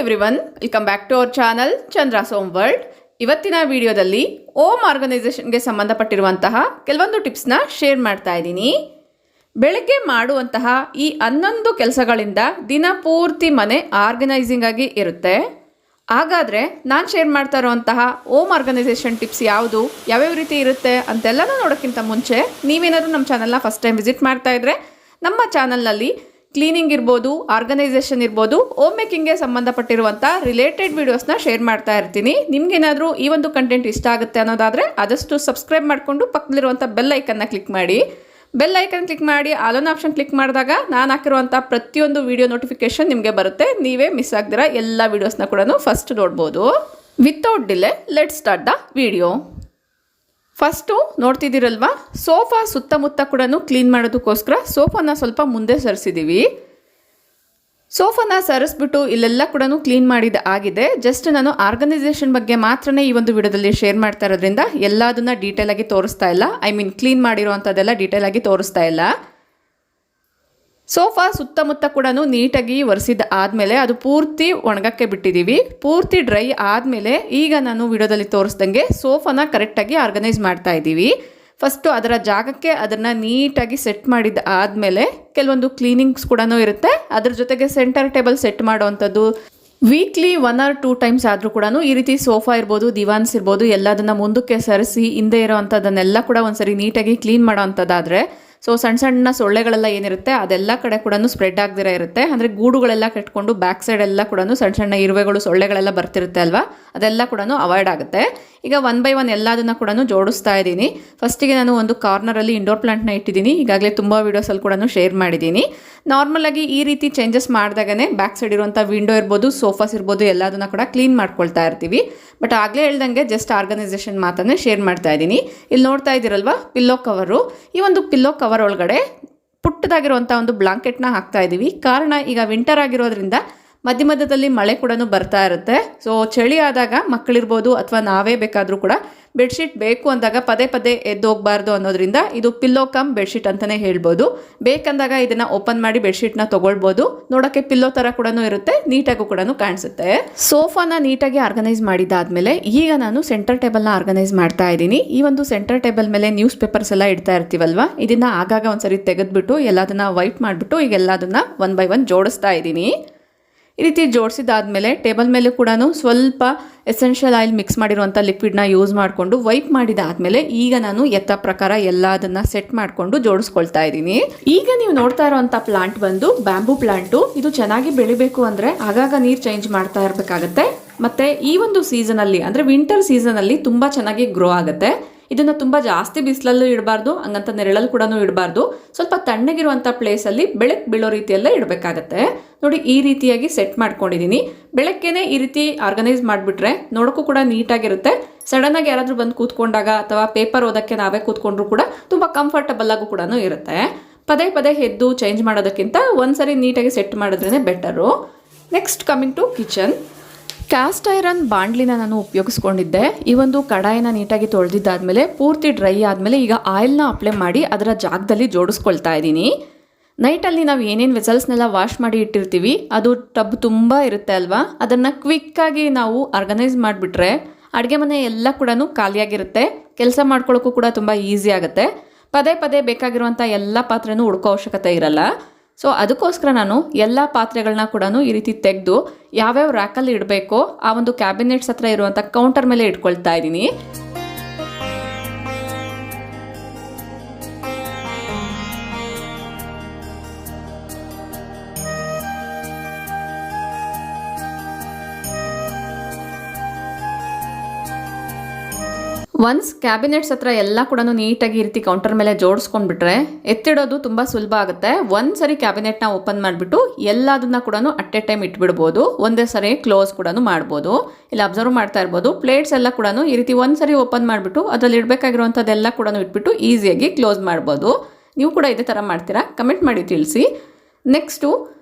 Everyone, welcome back to our channel Chandra's home world. ಇವತ್ತಿನ ವಿಡಿಯೋದಲ್ಲಿ ohm ಆರ್ಗನೈಸೇಷನ್ಗೆ ಸಂಬಂಧಪಟ್ಟಿರುವಂತಹ ಕೆಲವೊಂದು ಟಿಪ್ಸ್ನ ಶೇರ್ ಮಾಡ್ತಾ ಇದ್ದೀನಿ. ಬೆಳಗ್ಗೆ ಮಾಡುವಂತಹ ಈ 11 ಕೆಲಸಗಳಿಂದ ದಿನ ಪೂರ್ತಿ ಮನೆ ಆರ್ಗನೈಸಿಂಗ್ ಆಗಿ ಇರುತ್ತೆ. ಹಾಗಾದರೆ ನಾನು ಶೇರ್ ಮಾಡ್ತಾ ಇರುವಂತಹ ಓಮ್ ಆರ್ಗನೈಸೇಷನ್ ಟಿಪ್ಸ್ ಯಾವುದು, ಯಾವ್ಯಾವ ರೀತಿ ಇರುತ್ತೆ ಅಂತೆಲ್ಲನೂ ನೋಡೋಕ್ಕಿಂತ ಮುಂಚೆ ನೀವೇನಾದರೂ ನಮ್ಮ ಚಾನಲ್ನ ಫಸ್ಟ್ ಟೈಮ್ ವಿಸಿಟ್ ಮಾಡ್ತಾ ಇದ್ದರೆ ನಮ್ಮ ಚಾನಲ್ನಲ್ಲಿ ಕ್ಲೀನಿಂಗ್ ಇರ್ಬೋದು, ಆರ್ಗನೈಸೇಷನ್ ಇರ್ಬೋದು, ಹೋಮ್ ಮೇಕಿಂಗ್ಗೆ ಸಂಬಂಧಪಟ್ಟಿರುವಂಥ ರಿಲೇಟೆಡ್ ವೀಡಿಯೋಸ್ನ ಶೇರ್ ಮಾಡ್ತಾ ಇರ್ತೀನಿ. ನಿಮಗೇನಾದರೂ ಈ ಒಂದು ಕಂಟೆಂಟ್ ಇಷ್ಟ ಆಗುತ್ತೆ ಅನ್ನೋದಾದರೆ ಆದಷ್ಟು ಸಬ್ಸ್ಕ್ರೈಬ್ ಮಾಡಿಕೊಂಡು ಪಕ್ಕದಲ್ಲಿರುವಂಥ ಬೆಲ್ ಐಕನ್ನ ಕ್ಲಿಕ್ ಮಾಡಿ. ಬೆಲ್ ಐಕನ್ ಕ್ಲಿಕ್ ಮಾಡಿ ಆಲ್ ಆನ್ ಆಪ್ಷನ್ ಕ್ಲಿಕ್ ಮಾಡಿದಾಗ ನಾನು ಹಾಕಿರುವಂಥ ಪ್ರತಿಯೊಂದು ವಿಡಿಯೋ ನೋಟಿಫಿಕೇಶನ್ ನಿಮಗೆ ಬರುತ್ತೆ. ನೀವೇ ಮಿಸ್ ಆಗದಿರ ಎಲ್ಲ ವೀಡಿಯೋಸ್ನ ಕೂಡ ಫಸ್ಟ್ ನೋಡ್ಬೋದು. Without delay let's start the video. First ನೋಡ್ತಿದ್ದೀರಲ್ವಾ, ಸೋಫಾ ಸುತ್ತಮುತ್ತ ಕೂಡ ಕ್ಲೀನ್ ಮಾಡೋದಕ್ಕೋಸ್ಕರ ಸೋಫಾನ ಸ್ವಲ್ಪ ಮುಂದೆ ಸರಿಸಿದ್ದೀವಿ. ಸೋಫಾನ ಸರಿಸ್ಬಿಟ್ಟು ಇಲ್ಲೆಲ್ಲ ಕೂಡ ಕ್ಲೀನ್ ಮಾಡಿದ ಆಗಿದೆ. ಜಸ್ಟ್ ನಾನು ಆರ್ಗನೈಸೇಷನ್ ಬಗ್ಗೆ ಮಾತ್ರನೇ ಈ ಒಂದು ವಿಡಿಯೋದಲ್ಲಿ ಶೇರ್ ಮಾಡ್ತಾ ಇರೋದ್ರಿಂದ ಎಲ್ಲದನ್ನ ಡೀಟೇಲ್ ಆಗಿ ತೋರಿಸ್ತಾ ಇಲ್ಲ. ಕ್ಲೀನ್ ಮಾಡಿರೋವಂಥದ್ದೆಲ್ಲ ಡೀಟೇಲ್ ಆಗಿ ತೋರಿಸ್ತಾ ಇಲ್ಲ. ಸೋಫಾ ಸುತ್ತಮುತ್ತ ಕೂಡ ನೀಟಾಗಿ ಒರೆಸಿದ ಆದಮೇಲೆ ಅದು ಪೂರ್ತಿ ಒಣಗಕ್ಕೆ ಬಿಟ್ಟಿದ್ದೀವಿ. ಪೂರ್ತಿ ಡ್ರೈ ಆದಮೇಲೆ ಈಗ ನಾನು ವಿಡಿಯೋದಲ್ಲಿ ತೋರಿಸ್ದಂಗೆ ಸೋಫಾನ ಕರೆಕ್ಟಾಗಿ ಆರ್ಗನೈಸ್ ಮಾಡ್ತಾ ಇದ್ದೀವಿ. ಫಸ್ಟು ಅದರ ಜಾಗಕ್ಕೆ ಅದನ್ನು ನೀಟಾಗಿ ಸೆಟ್ ಮಾಡಿದ ಆದಮೇಲೆ ಕೆಲವೊಂದು ಕ್ಲೀನಿಂಗ್ಸ್ ಕೂಡ ಇರುತ್ತೆ. ಅದ್ರ ಜೊತೆಗೆ ಸೆಂಟರ್ ಟೇಬಲ್ ಸೆಟ್ ಮಾಡೋವಂಥದ್ದು ವೀಕ್ಲಿ 1 or 2 ಟೈಮ್ಸ್ ಆದರೂ ಕೂಡ ಈ ರೀತಿ ಸೋಫಾ ಇರ್ಬೋದು, ದಿವಾನ್ಸ್ ಇರ್ಬೋದು, ಎಲ್ಲದನ್ನು ಮುಂದಕ್ಕೆ ಸರಿಸಿ ಹಿಂದೆ ಇರೋ ಅಂಥದ್ದನ್ನೆಲ್ಲ ಕೂಡ ಒಂದ್ಸರಿ ನೀಟಾಗಿ ಕ್ಲೀನ್ ಮಾಡೋ ಅಂಥದ್ದಾದರೆ ಸಣ್ಣ ಸಣ್ಣ ಸೊಳ್ಳೆಗಳೆಲ್ಲ ಏನಿರುತ್ತೆ ಅದೆಲ್ಲ ಕಡೆ ಕೂಡ ಸ್ಪ್ರೆಡ್ ಆಗದಿರ ಇರುತ್ತೆ. ಅಂದರೆ ಗೂಡುಗಳೆಲ್ಲ ಕಟ್ಕೊಂಡು ಬ್ಯಾಕ್ ಸೈಡ್ ಎಲ್ಲ ಕೂಡ ಸಣ್ಣ ಸಣ್ಣ ಇರುವೆಗಳು, ಸೊಳ್ಳೆಗಳೆಲ್ಲ ಬರ್ತಿರುತ್ತೆ ಅಲ್ವಾ, ಅದೆಲ್ಲ ಕೂಡ ಅವಾಯ್ಡ್ ಆಗುತ್ತೆ. ಈಗ 1 by 1 ಎಲ್ಲದನ್ನ ಕೂಡ ಜೋಡಿಸ್ತಾ ಇದ್ದೀನಿ. ಫಸ್ಟಿಗೆ ನಾನು ಒಂದು ಕಾರ್ನರಲ್ಲಿ ಇಂಡೋರ್ ಪ್ಲಾಂಟ್ನ ಇಟ್ಟಿದ್ದೀನಿ. ಈಗಾಗಲೇ ತುಂಬ ವೀಡಿಯೋಸಲ್ಲಿ ಕೂಡ ಶೇರ್ ಮಾಡಿದ್ದೀನಿ. ನಾರ್ಮಲಾಗಿ ಈ ರೀತಿ ಚೇಂಜಸ್ ಮಾಡಿದಾಗನೇ ಬ್ಯಾಕ್ ಸೈಡ್ ಇರುವಂಥ ವಿಂಡೋ ಇರ್ಬೋದು, ಸೋಫಾಸ್ ಇರ್ಬೋದು, ಎಲ್ಲದನ್ನ ಕೂಡ ಕ್ಲೀನ್ ಮಾಡ್ಕೊಳ್ತಾ ಇರ್ತೀವಿ. ಬಟ್ ಆಗಲೇ ಹೇಳ್ದಂಗೆ ಜಸ್ಟ್ ಆರ್ಗನೈಸೇಷನ್ ಮಾತನ್ನೇ ಶೇರ್ ಮಾಡ್ತಾ ಇದ್ದೀನಿ. ಇಲ್ಲಿ ನೋಡ್ತಾ ಇದ್ದೀರಲ್ವಾ, ಪಿಲ್ಲೋ ಕವರು. ಈ ಒಂದು ಪಿಲ್ಲೋ ಕವರ್ ಒಳಗಡೆ ಪುಟ್ಟದಾಗಿರುವಂಥ ಒಂದು ಬ್ಲಾಂಕೆಟ್ನ ಹಾಕ್ತಾ ಇದ್ದೀವಿ. ಕಾರಣ ಈಗ ವಿಂಟರ್ ಆಗಿರೋದ್ರಿಂದ ಮಧ್ಯ ಮಧ್ಯದಲ್ಲಿ ಮಳೆ ಕೂಡ ಬರ್ತಾ ಇರುತ್ತೆ. ಚಳಿ ಆದಾಗ ಮಕ್ಕಳಿರ್ಬೋದು ಅಥವಾ ನಾವೇ ಬೇಕಾದರೂ ಕೂಡ ಬೆಡ್ಶೀಟ್ ಬೇಕು ಅಂದಾಗ ಪದೇ ಪದೇ ಎದ್ದು ಹೋಗಬಾರ್ದು ಅನ್ನೋದ್ರಿಂದ ಇದು ಪಿಲ್ಲೋ ಕಮ್ ಬೆಡ್ಶೀಟ್ ಅಂತಲೇ ಹೇಳ್ಬೋದು. ಬೇಕಂದಾಗ ಇದನ್ನು ಓಪನ್ ಮಾಡಿ ಬೆಡ್ಶೀಟ್ನ ತೊಗೊಳ್ಬೋದು. ನೋಡೋಕ್ಕೆ ಪಿಲ್ಲೋ ಥರ ಕೂಡ ಇರುತ್ತೆ, ನೀಟಾಗೂ ಕೂಡ ಕಾಣಿಸುತ್ತೆ. ಸೋಫಾನ ನೀಟಾಗಿ ಆರ್ಗನೈಸ್ ಮಾಡಿದಾದ್ಮೇಲೆ ಈಗ ನಾನು ಸೆಂಟರ್ ಟೇಬಲ್ನ ಆರ್ಗನೈಸ್ ಮಾಡ್ತಾ ಇದ್ದೀನಿ. ಈ ಒಂದು ಸೆಂಟರ್ ಟೇಬಲ್ ಮೇಲೆ ನ್ಯೂಸ್ ಪೇಪರ್ಸ್ ಎಲ್ಲ ಇಡ್ತಾ ಇರ್ತೀವಲ್ವಾ, ಇದನ್ನು ಆಗಾಗ ಒಂದ್ಸರಿ ತೆಗೆದ್ಬಿಟ್ಟು ಎಲ್ಲದನ್ನ ವೈಪ್ ಮಾಡಿಬಿಟ್ಟು ಈಗ ಎಲ್ಲದನ್ನ 1 by 1 ಜೋಡಿಸ್ತಾ ಇದ್ದೀನಿ. ಈ ರೀತಿ ಜೋಡಿಸಿದಾದ್ಮೇಲೆ ಟೇಬಲ್ ಮೇಲೆ ಕೂಡ ಸ್ವಲ್ಪ ಎಸೆನ್ಷಿಯಲ್ ಆಯಿಲ್ ಮಿಕ್ಸ್ ಮಾಡಿರುವಂಥ ಲಿಕ್ವಿಡ್ನ ಯೂಸ್ ಮಾಡಿಕೊಂಡು ವೈಪ್ ಮಾಡಿದಾದ್ಮೇಲೆ ಈಗ ನಾನು ಪ್ರಕಾರ ಎಲ್ಲದನ್ನ ಸೆಟ್ ಮಾಡಿಕೊಂಡು ಜೋಡಿಸ್ಕೊಳ್ತಾ ಇದ್ದೀನಿ. ಈಗ ನೀವು ನೋಡ್ತಾ ಇರೋವಂಥ ಪ್ಲಾಂಟ್ ಬಂದು ಬ್ಯಾಂಬೂ ಪ್ಲಾಂಟು. ಇದು ಚೆನ್ನಾಗಿ ಬೆಳಿಬೇಕು ಅಂದರೆ ಆಗಾಗ ನೀರು ಚೇಂಜ್ ಮಾಡ್ತಾ ಇರಬೇಕಾಗತ್ತೆ. ಮತ್ತು ಈ ಒಂದು ಸೀಸನಲ್ಲಿ ಅಂದರೆ ವಿಂಟರ್ ಸೀಸನಲ್ಲಿ ತುಂಬ ಚೆನ್ನಾಗಿ ಗ್ರೋ ಆಗುತ್ತೆ. ಇದನ್ನು ತುಂಬ ಜಾಸ್ತಿ ಬಿಸಿಲಲ್ಲೂ ಇಡಬಾರ್ದು, ಹಂಗಂತ ನೆರಳಲ್ಲಿ ಕೂಡ ಇಡಬಾರ್ದು. ಸ್ವಲ್ಪ ತಣ್ಣಗಿರುವಂಥ ಪ್ಲೇಸಲ್ಲಿ ಬೆಳಕು ಬೀಳೋ ರೀತಿಯಲ್ಲೇ ಇಡಬೇಕಾಗತ್ತೆ. ನೋಡಿ, ಈ ರೀತಿಯಾಗಿ ಸೆಟ್ ಮಾಡ್ಕೊಂಡಿದ್ದೀನಿ. ಬೆಳಗ್ಗೆನೆ ಈ ರೀತಿ ಆರ್ಗನೈಸ್ ಮಾಡಿಬಿಟ್ರೆ ನೋಡೋಕ್ಕೂ ಕೂಡ ನೀಟಾಗಿರುತ್ತೆ. ಸಡನ್ನಾಗಿ ಯಾರಾದರೂ ಬಂದು ಕೂತ್ಕೊಂಡಾಗ ಅಥವಾ ಪೇಪರ್ ಓದೋಕ್ಕೆ ನಾವೇ ಕೂತ್ಕೊಂಡ್ರು ಕೂಡ ತುಂಬ ಕಂಫರ್ಟಬಲ್ ಆಗು ಕೂಡ ಇರುತ್ತೆ. ಪದೇ ಪದೇ ಎದ್ದು ಚೇಂಜ್ ಮಾಡೋದಕ್ಕಿಂತ ಒಂದ್ಸರಿ ನೀಟಾಗಿ ಸೆಟ್ ಮಾಡಿದ್ರೇ better. Next coming to kitchen. Cast iron ಬಾಂಡ್ಲಿನ ನಾನು ಉಪಯೋಗಿಸ್ಕೊಂಡಿದ್ದೆ. ಈ ಒಂದು ಕಡಾಯಿನ ನೀಟಾಗಿ ತೊಳೆದಿದ್ದಾದಮೇಲೆ ಪೂರ್ತಿ ಡ್ರೈ ಆದಮೇಲೆ ಈಗ ಆಯಿಲ್ನ ಅಪ್ಲೈ ಮಾಡಿ ಅದರ ಜಾಗದಲ್ಲಿ ಜೋಡಿಸ್ಕೊಳ್ತಾ ಇದ್ದೀನಿ. ನೈಟಲ್ಲಿ ನಾವು ಏನೇನು ವೆಸಲ್ಸ್ನೆಲ್ಲ ವಾಶ್ ಮಾಡಿ ಇಟ್ಟಿರ್ತೀವಿ, ಅದು ಟಬ್ ತುಂಬ ಇರುತ್ತೆ ಅಲ್ವಾ, ಅದನ್ನು ಕ್ವಿಕ್ಕಾಗಿ ನಾವು ಆರ್ಗನೈಸ್ ಮಾಡಿಬಿಟ್ರೆ ಅಡುಗೆ ಮನೆ ಎಲ್ಲ ಕೂಡ ಖಾಲಿಯಾಗಿರುತ್ತೆ. ಕೆಲಸ ಮಾಡ್ಕೊಳ್ಳೋಕ್ಕೂ ಕೂಡ ತುಂಬ ಈಸಿ ಆಗುತ್ತೆ. ಪದೇ ಪದೇ ಬೇಕಾಗಿರುವಂಥ ಎಲ್ಲ ಪಾತ್ರೆನೂ ಹುಡ್ಕೋ ಅವಶ್ಯಕತೆ ಇರಲ್ಲ. ಅದಕ್ಕೋಸ್ಕರ ನಾನು ಎಲ್ಲ ಪಾತ್ರೆಗಳನ್ನ ಕೂಡ ಈ ರೀತಿ ತೆಗೆದು ಯಾವ್ಯಾವ ರ್ಯಾಕಲ್ಲಿ ಇಡಬೇಕೋ ಆ ಒಂದು ಕ್ಯಾಬಿನೆಟ್ಸ್ ಹತ್ರ ಇರುವಂಥ ಕೌಂಟರ್ ಮೇಲೆ ಇಟ್ಕೊಳ್ತಾ ಇದ್ದೀನಿ. ಒನ್ಸ್ ಕ್ಯಾಬಿನೆಟ್ಸ್ ಹತ್ರ ಎಲ್ಲ ಕೂಡ ನೀಟಾಗಿ ಈ ರೀತಿ ಕೌಂಟರ್ ಮೇಲೆ ಜೋಡಿಸ್ಕೊಂಡ್ಬಿಟ್ರೆ ಎತ್ತಿಡೋದು ತುಂಬ ಸುಲಭ ಆಗುತ್ತೆ. ಒಂದ್ಸರಿ ಕ್ಯಾಬಿನೆಟ್ನ ಓಪನ್ ಮಾಡಿಬಿಟ್ಟು ಎಲ್ಲದನ್ನ ಕೂಡ ಅಟ್ ಎ ಟೈಮ್ ಇಟ್ಬಿಡ್ಬೋದು. ಒಂದೇ ಸರಿ ಕ್ಲೋಸ್ ಕೂಡ ಮಾಡ್ಬೋದು. ಇಲ್ಲಿ ಅಬ್ಸರ್ವ್ ಮಾಡ್ತಾ ಇರ್ಬೋದು, ಪ್ಲೇಟ್ಸ್ ಎಲ್ಲ ಕೂಡ ಈ ರೀತಿ ಒಂದ್ಸರಿ ಓಪನ್ ಮಾಡಿಬಿಟ್ಟು ಅದರಲ್ಲಿ ಇಡಬೇಕಾಗಿರುವಂಥದ್ದೆಲ್ಲ ಕೂಡ ಇಟ್ಬಿಟ್ಟು ಈಸಿಯಾಗಿ ಕ್ಲೋಸ್ ಮಾಡ್ಬೋದು. ನೀವು ಕೂಡ ಇದೇ ಥರ ಮಾಡ್ತೀರಾ? ಕಮೆಂಟ್ ಮಾಡಿ ತಿಳಿಸಿ. ನೆಕ್ಸ್ಟು,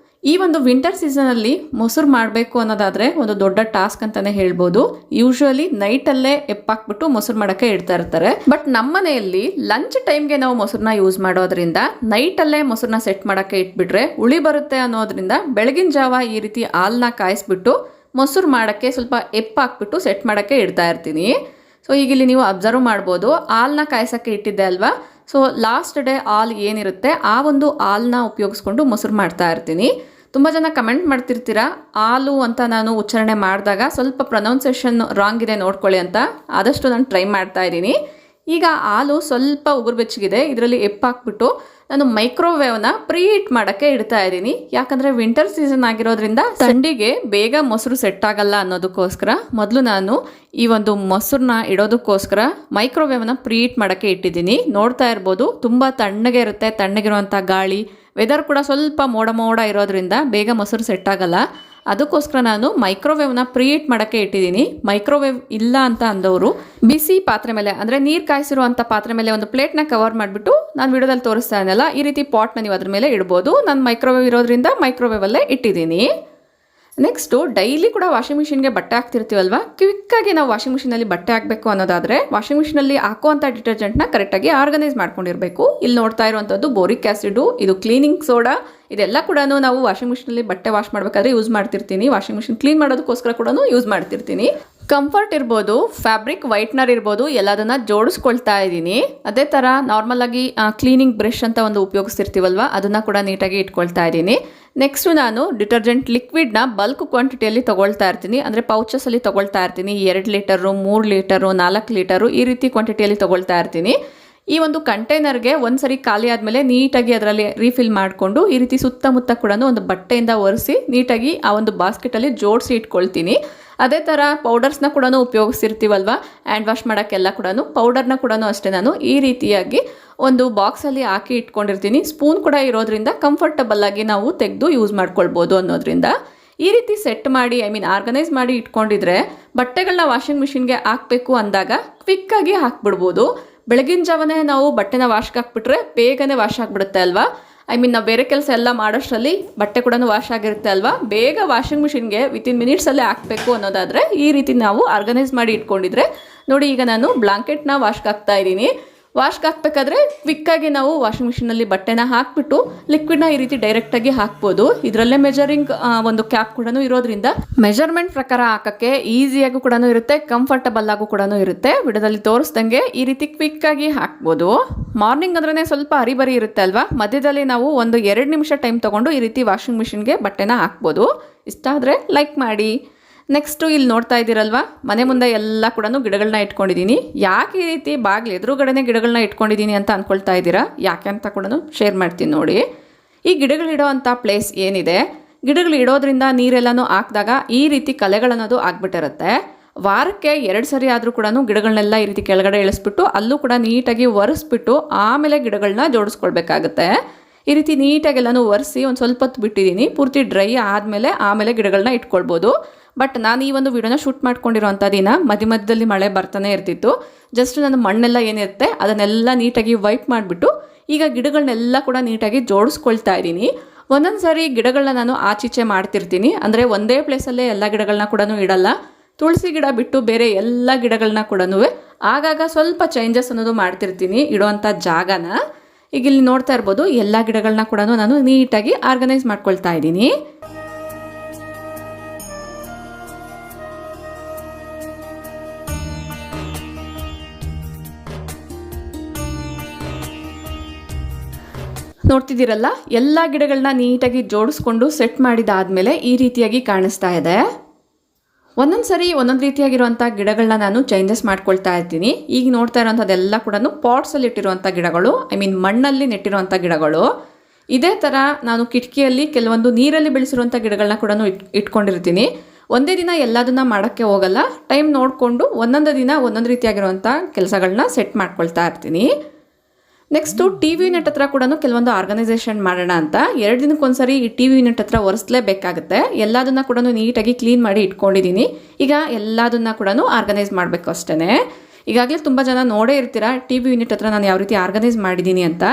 ಈ ಒಂದು ವಿಂಟರ್ ಸೀಸನಲ್ಲಿ ಮೊಸರು ಮಾಡಬೇಕು ಅನ್ನೋದಾದರೆ ಒಂದು ದೊಡ್ಡ ಟಾಸ್ಕ್ ಅಂತಲೇ ಹೇಳ್ಬೋದು. ಯೂಶ್ವಲಿ ನೈಟಲ್ಲೇ ಎಪ್ಪಾಕ್ಬಿಟ್ಟು ಮೊಸರು ಮಾಡೋಕ್ಕೆ ಇಡ್ತಾ ಇರ್ತಾರೆ. ಬಟ್ ನಮ್ಮ ಮನೆಯಲ್ಲಿ ಲಂಚ್ ಟೈಮ್ಗೆ ನಾವು ಮೊಸರನ್ನ ಯೂಸ್ ಮಾಡೋದ್ರಿಂದ ನೈಟಲ್ಲೇ ಮೊಸರನ್ನ ಸೆಟ್ ಮಾಡೋಕ್ಕೆ ಇಟ್ಬಿಟ್ರೆ ಉಳಿ ಬರುತ್ತೆ ಅನ್ನೋದ್ರಿಂದ ಬೆಳಗಿನ ಜಾವ ಈ ರೀತಿ ಹಾಲನ್ನ ಕಾಯಿಸ್ಬಿಟ್ಟು ಮೊಸರು ಮಾಡೋಕ್ಕೆ ಸ್ವಲ್ಪ ಹಾಕ್ಬಿಟ್ಟು ಸೆಟ್ ಮಾಡೋಕ್ಕೆ ಇಡ್ತಾ ಇರ್ತೀನಿ. ಸೊ ಈಗ ಇಲ್ಲಿ ನೀವು ಅಬ್ಸರ್ವ್ ಮಾಡ್ಬೋದು, ಹಾಲನ್ನ ಕಾಯಿಸೋಕ್ಕೆ ಇಟ್ಟಿದ್ದೆ ಅಲ್ವಾ. ಸೊ ಲಾಸ್ಟ್ ಡೇ ಹಾಲು ಏನಿರುತ್ತೆ ಆ ಒಂದು ಹಾಲನ್ನ ಉಪಯೋಗಿಸ್ಕೊಂಡು ಮೊಸರು ಮಾಡ್ತಾ ಇರ್ತೀನಿ. ತುಂಬ ಜನ ಕಮೆಂಟ್ ಮಾಡ್ತಿರ್ತೀರಾ ಹಾಲು ಅಂತ ನಾನು ಉಚ್ಚಾರಣೆ ಮಾಡಿದಾಗ ಸ್ವಲ್ಪ ಪ್ರೊನೌನ್ಸೇಷನ್ ರಾಂಗ್ ಇದೆ ನೋಡ್ಕೊಳ್ಳಿ ಅಂತ. ಆದಷ್ಟು ನಾನು ಟ್ರೈ ಮಾಡ್ತಾ ಇದ್ದೀನಿ. ಈಗ ಹಾಲು ಸ್ವಲ್ಪ ಉಗುರು ಬೆಚ್ಚಗಿದೆ, ಇದರಲ್ಲಿ ಹಾಕ್ಬಿಟ್ಟು ನಾನು ಮೈಕ್ರೋವೇವ್ನ ಪ್ರೀಹೀಟ್ ಮಾಡೋಕ್ಕೆ ಇಡ್ತಾ ಇದ್ದೀನಿ. ಯಾಕಂದರೆ ವಿಂಟರ್ ಸೀಸನ್ ಆಗಿರೋದ್ರಿಂದ ಥಂಡಿಗೆ ಬೇಗ ಮೊಸರು ಸೆಟ್ ಆಗಲ್ಲ ಅನ್ನೋದಕ್ಕೋಸ್ಕರ ಮೊದಲು ನಾನು ಈ ಒಂದು ಮೊಸರನ್ನ ಇಡೋದಕ್ಕೋಸ್ಕರ ಮೈಕ್ರೋವೇವ್ನ ಪ್ರೀಹೀಟ್ ಮಾಡೋಕ್ಕೆ ಇಟ್ಟಿದ್ದೀನಿ. ನೋಡ್ತಾ ಇರ್ಬೋದು ತುಂಬ ತಣ್ಣಗೆ ಇರುತ್ತೆ, ತಣ್ಣಗಿರುವಂಥ ಗಾಳಿ, ವೆದರ್ ಕೂಡ ಸ್ವಲ್ಪ ಮೋಡ ಇರೋದ್ರಿಂದ ಬೇಗ ಮೊಸರು ಸೆಟ್ ಆಗಲ್ಲ. ಅದಕ್ಕೋಸ್ಕರ ನಾನು ಮೈಕ್ರೋವೇವ್ನ ಪ್ರೀಹೀಟ್ ಮಾಡೋಕ್ಕೆ ಇಟ್ಟಿದ್ದೀನಿ. ಮೈಕ್ರೋವೇವ್ ಇಲ್ಲ ಅಂತ ಅಂದವರು ಬಿಸಿ ಪಾತ್ರೆ ಮೇಲೆ ಅಂದರೆ ನೀರು ಕಾಯಿಸಿರುವಂಥ ಪಾತ್ರೆ ಮೇಲೆ ಒಂದು ಪ್ಲೇಟ್ನ ಕವರ್ ಮಾಡಿಬಿಟ್ಟು ನಾನು ವಿಡಿಯೋದಲ್ಲಿ ತೋರಿಸ್ತಾ ಇದ್ದೆನಲ್ಲ ಈ ರೀತಿ ಪಾಟ್ನ ನೀವು ಅದ್ರ ಮೇಲೆ ಇಡ್ಬೋದು. ನಾನು ಮೈಕ್ರೋವೇವ್ ಇರೋದ್ರಿಂದ ಮೈಕ್ರೋವೇವಲ್ಲೇ ಇಟ್ಟಿದ್ದೀನಿ. ನೆಕ್ಸ್ಟು ಡೈಲಿ ಕೂಡ ವಾಷಿಂಗ್ ಮಿಷಿನ್ಗೆ ಬಟ್ಟೆ ಹಾಕ್ತಿರ್ತೀವಲ್ವ, ಕ್ವಿಕ್ಕಾಗಿ ನಾವು ವಾಷಿಂಗ್ ಮಿಷಿನಲ್ಲಿ ಬಟ್ಟೆ ಹಾಕಬೇಕು ಅನ್ನೋದಾದರೆ ವಾಷಿಂಗ್ ಮಿಷಿನಲ್ಲಿ ಹಾಕುವಂಥ ಡಿಟರ್ಜೆಂಟ್ನ ಕರೆಕ್ಟಾಗಿ ಆರ್ಗನೈಸ್ ಮಾಡ್ಕೊಂಡಿರಬೇಕು. ಇಲ್ಲಿ ನೋಡ್ತಾ ಇರುವಂಥದ್ದು ಬೋರಿಕ್ ಆ್ಯಸಿಡು, ಇದು ಕ್ಲೀನಿಂಗ್ ಸೋಡಾ, ಇದೆಲ್ಲ ಕೂಡ ನಾವು ವಾಷಿಂಗ್ ಮಿಷಿನಲ್ಲಿ ಬಟ್ಟೆ ವಾಶ್ ಮಾಡಬೇಕಾದ್ರೆ ಯೂಸ್ ಮಾಡ್ತಿರ್ತೀನಿ. ವಾಷಿಂಗ್ ಮಿಷಿನ್ ಕ್ಲೀನ್ ಮಾಡೋದಕ್ಕೋಸ್ಕರ ಕೂಡ ಯೂಸ್ ಮಾಡ್ತಿರ್ತೀನಿ. ಕಂಫರ್ಟ್ ಇರ್ಬೋದು, ಫ್ಯಾಬ್ರಿಕ್ ವೈಟ್ನರ್ ಇರ್ಬೋದು, ಎಲ್ಲದನ್ನ ಜೋಡಿಸ್ಕೊಳ್ತಾ ಇದ್ದೀನಿ. ಅದೇ ಥರ ನಾರ್ಮಲ್ ಆಗಿ ಕ್ಲೀನಿಂಗ್ ಬ್ರಷ್ ಅಂತ ಒಂದು ಉಪಯೋಗಿಸ್ತಿರ್ತೀವಲ್ವ, ಅದನ್ನು ಕೂಡ ನೀಟಾಗಿ ಇಟ್ಕೊಳ್ತಾ ಇದ್ದೀನಿ. ನೆಕ್ಸ್ಟು ನಾನು ಡಿಟರ್ಜೆಂಟ್ ಲಿಕ್ವಿಡ್ನ ಬಲ್ಕ್ ಕ್ವಾಂಟಿಟಿಯಲ್ಲಿ ತೊಗೊಳ್ತಾ ಇರ್ತೀನಿ. ಅಂದರೆ ಪೌಚಸಲ್ಲಿ ತೊಗೊಳ್ತಾ ಇರ್ತೀನಿ. 2 ಲೀಟರು, 3 ಲೀಟರು, 4 ಲೀಟರು ಈ ರೀತಿ ಕ್ವಾಂಟಿಟಿಯಲ್ಲಿ ತೊಗೊಳ್ತಾ ಇರ್ತೀನಿ. ಈ ಒಂದು ಕಂಟೈನರ್ಗೆ ಒಂದ್ಸರಿ ಖಾಲಿ ಆದಮೇಲೆ ನೀಟಾಗಿ ಅದರಲ್ಲಿ ರೀಫಿಲ್ ಮಾಡಿಕೊಂಡು ಈ ರೀತಿ ಸುತ್ತಮುತ್ತ ಕೂಡ ಒಂದು ಬಟ್ಟೆಯಿಂದ ಒರೆಸಿ ನೀಟಾಗಿ ಆ ಒಂದು ಬಾಸ್ಕೆಟಲ್ಲಿ ಜೋಡಿಸಿ ಇಟ್ಕೊಳ್ತೀನಿ. ಅದೇ ಥರ ಪೌಡರ್ಸ್ನ ಕೂಡ ಉಪಯೋಗಿಸ್ತಿರ್ತೀವಲ್ವ, ಹ್ಯಾಂಡ್ ವಾಶ್ ಮಾಡೋಕ್ಕೆಲ್ಲ ಕೂಡ ಪೌಡರ್ನ ಕೂಡ ಅಷ್ಟೇ ನಾನು ಈ ರೀತಿಯಾಗಿ ಒಂದು ಬಾಕ್ಸಲ್ಲಿ ಹಾಕಿ ಇಟ್ಕೊಂಡಿರ್ತೀನಿ. ಸ್ಪೂನ್ ಕೂಡ ಇರೋದ್ರಿಂದ ಕಂಫರ್ಟಬಲ್ ಆಗಿ ನಾವು ತೆಗೆದು ಯೂಸ್ ಮಾಡ್ಕೊಳ್ಬೋದು ಅನ್ನೋದ್ರಿಂದ ಈ ರೀತಿ ಸೆಟ್ ಮಾಡಿ ಆರ್ಗನೈಸ್ ಮಾಡಿ ಇಟ್ಕೊಂಡಿದ್ರೆ ಬಟ್ಟೆಗಳನ್ನ ವಾಷಿಂಗ್ ಮಿಷಿನ್ಗೆ ಹಾಕಬೇಕು ಅಂದಾಗ ಕ್ವಿಕ್ಕಾಗಿ ಹಾಕ್ಬಿಡ್ಬೋದು. ಬೆಳಗಿನ ಜಾವನೇ ನಾವು ಬಟ್ಟೆನ ವಾಶ್ಗೆ ಹಾಕ್ಬಿಟ್ರೆ ಬೇಗನೆ ವಾಶ್ ಆಗಿಬಿಡುತ್ತೆ ಅಲ್ವಾ. ನಾವು ಬೇರೆ ಕೆಲಸ ಎಲ್ಲ ಮಾಡೋಷ್ಟರಲ್ಲಿ ಬಟ್ಟೆ ಕೂಡ ವಾಶ್ ಆಗಿರುತ್ತೆ ಅಲ್ವಾ. ಬೇಗ ವಾಷಿಂಗ್ ಮಿಷಿನ್ಗೆ ವಿತಿನ್ ಮಿನಿಟ್ಸಲ್ಲೇ ಹಾಕಬೇಕು ಅನ್ನೋದಾದರೆ ಈ ರೀತಿ ನಾವು ಆರ್ಗನೈಸ್ ಮಾಡಿ ಇಟ್ಕೊಂಡಿದ್ರೆ ನೋಡಿ, ಈಗ ನಾನು ಬ್ಲಾಂಕೆಟ್ನ ವಾಶ್ಗೆ ಹಾಕ್ತಾ ಇದ್ದೀನಿ. ವಾಶ್ಗೆ ಹಾಕಬೇಕಾದ್ರೆ ಕ್ವಿಕ್ಕಾಗಿ ನಾವು ವಾಷಿಂಗ್ ಮಿಷಿನಲ್ಲಿ ಬಟ್ಟೆನ ಹಾಕ್ಬಿಟ್ಟು ಲಿಕ್ವಿಡ್ನ ಈ ರೀತಿ ಡೈರೆಕ್ಟಾಗಿ ಹಾಕ್ಬೋದು. ಇದರಲ್ಲೇ ಮೆಜರಿಂಗ್ ಒಂದು ಕ್ಯಾಪ್ ಕೂಡ ಇರೋದ್ರಿಂದ ಮೆಜರ್ಮೆಂಟ್ ಪ್ರಕಾರ ಹಾಕೋಕ್ಕೆ ಈಸಿಯಾಗೂ ಕೂಡ ಇರುತ್ತೆ, ಕಂಫರ್ಟಬಲ್ ಆಗು ಕೂಡ ಇರುತ್ತೆ. ವಿಡಿಯೋದಲ್ಲಿ ತೋರಿಸ್ದಂಗೆ ಈ ರೀತಿ ಕ್ವಿಕ್ಕಾಗಿ ಹಾಕ್ಬೋದು. ಮಾರ್ನಿಂಗ್ ಅಂದ್ರೆ ಸ್ವಲ್ಪ ಹರಿಬರಿ ಇರುತ್ತೆ ಅಲ್ವಾ, ಮಧ್ಯದಲ್ಲಿ ನಾವು ಒಂದು 2 ನಿಮಿಷ ಟೈಮ್ ತೊಗೊಂಡು ಈ ರೀತಿ ವಾಷಿಂಗ್ ಮಿಷಿನ್ಗೆ ಬಟ್ಟೆನ ಹಾಕ್ಬೋದು. ಇಷ್ಟ ಆದರೆ ಲೈಕ್ ಮಾಡಿ. ನೆಕ್ಸ್ಟು ಇಲ್ಲಿ ನೋಡ್ತಾ ಇದ್ದೀರಲ್ವ, ಮನೆ ಮುಂದೆ ಎಲ್ಲ ಕೂಡ ಗಿಡಗಳನ್ನ ಇಟ್ಕೊಂಡಿದ್ದೀನಿ. ಯಾಕೆ ಈ ರೀತಿ ಬಾಗಿಲು ಎದುರುಗಡೆನೇ ಗಿಡಗಳನ್ನ ಇಟ್ಕೊಂಡಿದ್ದೀನಿ ಅಂತ ಅಂದ್ಕೊಳ್ತಾ ಇದ್ದೀರಾ, ಯಾಕೆ ಅಂತ ಕೂಡ ಶೇರ್ ಮಾಡ್ತೀನಿ ನೋಡಿ. ಈ ಗಿಡಗಳಿಡೋ ಅಂಥ ಪ್ಲೇಸ್ ಏನಿದೆ, ಗಿಡಗಳು ಇಡೋದ್ರಿಂದ ನೀರೆಲ್ಲನೂ ಹಾಕಿದಾಗ ಈ ರೀತಿ ಕಲೆಗಳನ್ನೋದು ಆಗ್ಬಿಟ್ಟಿರುತ್ತೆ. ವಾರಕ್ಕೆ 2 ಸರಿ ಆದರೂ ಕೂಡ ಗಿಡಗಳನ್ನೆಲ್ಲ ಈ ರೀತಿ ಕೆಳಗಡೆ ಇಳಿಸ್ಬಿಟ್ಟು ಅಲ್ಲೂ ಕೂಡ ನೀಟಾಗಿ ಒರೆಸ್ಬಿಟ್ಟು ಆಮೇಲೆ ಗಿಡಗಳನ್ನ ಜೋಡಿಸ್ಕೊಳ್ಬೇಕಾಗತ್ತೆ. ಈ ರೀತಿ ನೀಟಾಗೆಲ್ಲನೂ ಒರೆಸಿ ಒಂದು ಸ್ವಲ್ಪ ಹೊತ್ತು ಬಿಟ್ಟಿದ್ದೀನಿ. ಪೂರ್ತಿ ಡ್ರೈ ಆಮೇಲೆ ಗಿಡಗಳನ್ನ ಇಟ್ಕೊಳ್ಬೋದು. ಬಟ್ ನಾನು ಈ ಒಂದು ವಿಡಿಯೋನ ಶೂಟ್ ಮಾಡ್ಕೊಂಡಿರೋಂಥ ದಿನ ಮಧ್ಯದಲ್ಲಿ ಮಳೆ ಬರ್ತಾನೆ ಇರ್ತಿತ್ತು. ಜಸ್ಟ್ ನಾನು ಮಣ್ಣೆಲ್ಲ ಏನಿರುತ್ತೆ ಅದನ್ನೆಲ್ಲ ನೀಟಾಗಿ ವೈಪ್ ಮಾಡಿಬಿಟ್ಟು ಈಗ ಗಿಡಗಳನ್ನೆಲ್ಲ ಕೂಡ ನೀಟಾಗಿ ಜೋಡಿಸ್ಕೊಳ್ತಾ ಇದ್ದೀನಿ. ಒಂದೊಂದು ಸಾರಿ ಗಿಡಗಳನ್ನ ನಾನು ಆಚೀಚೆ ಮಾಡ್ತಿರ್ತೀನಿ. ಅಂದರೆ ಒಂದೇ ಪ್ಲೇಸಲ್ಲೇ ಎಲ್ಲ ಗಿಡಗಳನ್ನ ಕೂಡ ಇಡಲ್ಲ. ತುಳಸಿ ಗಿಡ ಬಿಟ್ಟು ಬೇರೆ ಎಲ್ಲ ಗಿಡಗಳನ್ನ ಕೂಡ ಆಗಾಗ ಸ್ವಲ್ಪ ಚೇಂಜಸ್ ಅನ್ನೋದು ಮಾಡ್ತಿರ್ತೀನಿ ಇಡೋವಂಥ ಜಾಗನ. ಈಗ ಇಲ್ಲಿ ನೋಡ್ತಾ ಇರ್ಬೋದು, ಎಲ್ಲ ಗಿಡಗಳನ್ನ ಕೂಡ ನಾನು ನೀಟಾಗಿ ಆರ್ಗನೈಸ್ ಮಾಡ್ಕೊಳ್ತಾ ಇದ್ದೀನಿ. ನೋಡ್ತಿದ್ದೀರಲ್ಲ, ಎಲ್ಲ ಗಿಡಗಳನ್ನ ನೀಟಾಗಿ ಜೋಡಿಸ್ಕೊಂಡು ಸೆಟ್ ಮಾಡಿದಾದ್ಮೇಲೆ ಈ ರೀತಿಯಾಗಿ ಕಾಣಿಸ್ತಾ ಇದೆ. ಒಂದೊಂದು ಸರಿ ಒಂದೊಂದು ರೀತಿಯಾಗಿರುವಂಥ ಗಿಡಗಳನ್ನ ನಾನು ಚೇಂಜಸ್ ಮಾಡ್ಕೊಳ್ತಾ ಇರ್ತೀನಿ. ಈಗ ನೋಡ್ತಾ ಇರೋಂಥದ್ದೆಲ್ಲ ಕೂಡ ಪಾಟ್ಸಲ್ಲಿ ಇಟ್ಟಿರುವಂಥ ಗಿಡಗಳು, ಮಣ್ಣಲ್ಲಿ ನೆಟ್ಟಿರುವಂಥ ಗಿಡಗಳು. ಇದೇ ಥರ ನಾನು ಕಿಟಕಿಯಲ್ಲಿ ಕೆಲವೊಂದು ನೀರಲ್ಲಿ ಬೆಳೆಸಿರುವಂಥ ಗಿಡಗಳನ್ನ ಕೂಡ ಇಟ್ಕೊಂಡಿರ್ತೀನಿ. ಒಂದೇ ದಿನ ಎಲ್ಲದನ್ನ ಮಾಡೋಕ್ಕೆ ಹೋಗಲ್ಲ, ಟೈಮ್ ನೋಡಿಕೊಂಡು ಒಂದೊಂದು ದಿನ ಒಂದೊಂದು ರೀತಿಯಾಗಿರುವಂಥ ಕೆಲಸಗಳನ್ನ ಸೆಟ್ ಮಾಡ್ಕೊಳ್ತಾ ಇರ್ತೀನಿ. ನೆಕ್ಸ್ಟು ಟಿ ವಿ ಯೂನಿಟ್ ಹತ್ರ ಕೂಡ ಕೆಲವೊಂದು ಆರ್ಗನೈಸೇಷನ್ ಮಾಡೋಣ ಅಂತ 2 ದಿನಕ್ಕೊಂದ್ಸರಿ ಈ ಟಿ ವಿ ಯೂನಿಟ್ ಹತ್ರ ಒರೆಸಲೇಬೇಕಾಗುತ್ತೆ. ಎಲ್ಲದನ್ನ ಕೂಡ ನೀಟಾಗಿ ಕ್ಲೀನ್ ಮಾಡಿ ಇಟ್ಕೊಂಡಿದ್ದೀನಿ. ಈಗ ಎಲ್ಲದನ್ನ ಕೂಡ ಆರ್ಗನೈಸ್ ಮಾಡಬೇಕು ಅಷ್ಟೇ. ಈಗಾಗಲೇ ತುಂಬ ಜನ ನೋಡೇ ಇರ್ತೀರಾ ಟಿ ವಿ ಯೂನಿಟ್ ಹತ್ರ ನಾನು ಯಾವ ರೀತಿ ಆರ್ಗನೈಸ್ ಮಾಡಿದ್ದೀನಿ ಅಂತ.